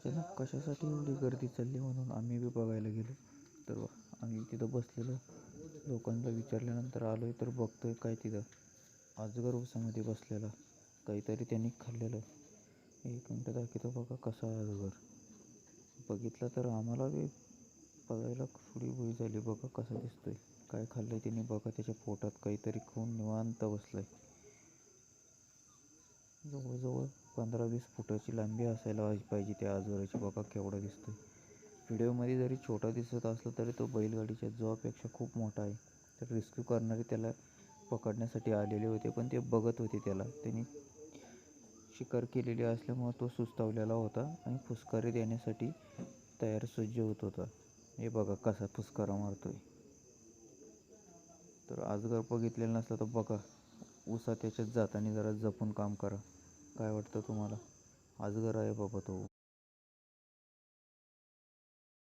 अचानक कशासाठी एवढी गर्दी चालली म्हणून आम्ही बी बघायला गेलो. तर आम्ही तिथं बसलेलो, लोकांना विचारल्यानंतर आलो आहे तर बघतो आहे काय तिथं अजगर उसामध्ये बसलेला, काहीतरी त्यांनी खाल्लेलं. एक मिनटं दाखवतो बघा कसा अजगर. बघितलं तर आम्हाला बी बघायला थोडी भुई झाली. बघा कसा दिसतोय, काय खाल्लंय त्यांनी बघा. त्याच्या पोटात काहीतरी खाऊन निवांत बसलंय. जवळजवळ 15-20 फुटाची लांबी असायला पाहिजे त्या अजगराची. बघा केवढा दिसतोय. व्हिडिओमध्ये जरी छोटा दिसत असला तरी तो बैलगाडीच्या जॉपेक्षा खूप मोठा आहे. तर रेस्क्यू करणारे त्याला पकडण्यासाठी आलेले होते, पण ते बघत होते त्याला. त्यांनी शिकार केलेली असल्यामुळं तो सुस्तावलेला होता आणि फुसकारे देण्यासाठी तयार सज्ज होत होता. हे बघा कसा फुसकारा मारतोय. तर अजगर बघितलेलं नसलं तर बघा, उसात त्याच्यात जाताना जरा जपून काम करा. काय वाटतं तुम्हाला? अजगर आहे बाबा तो.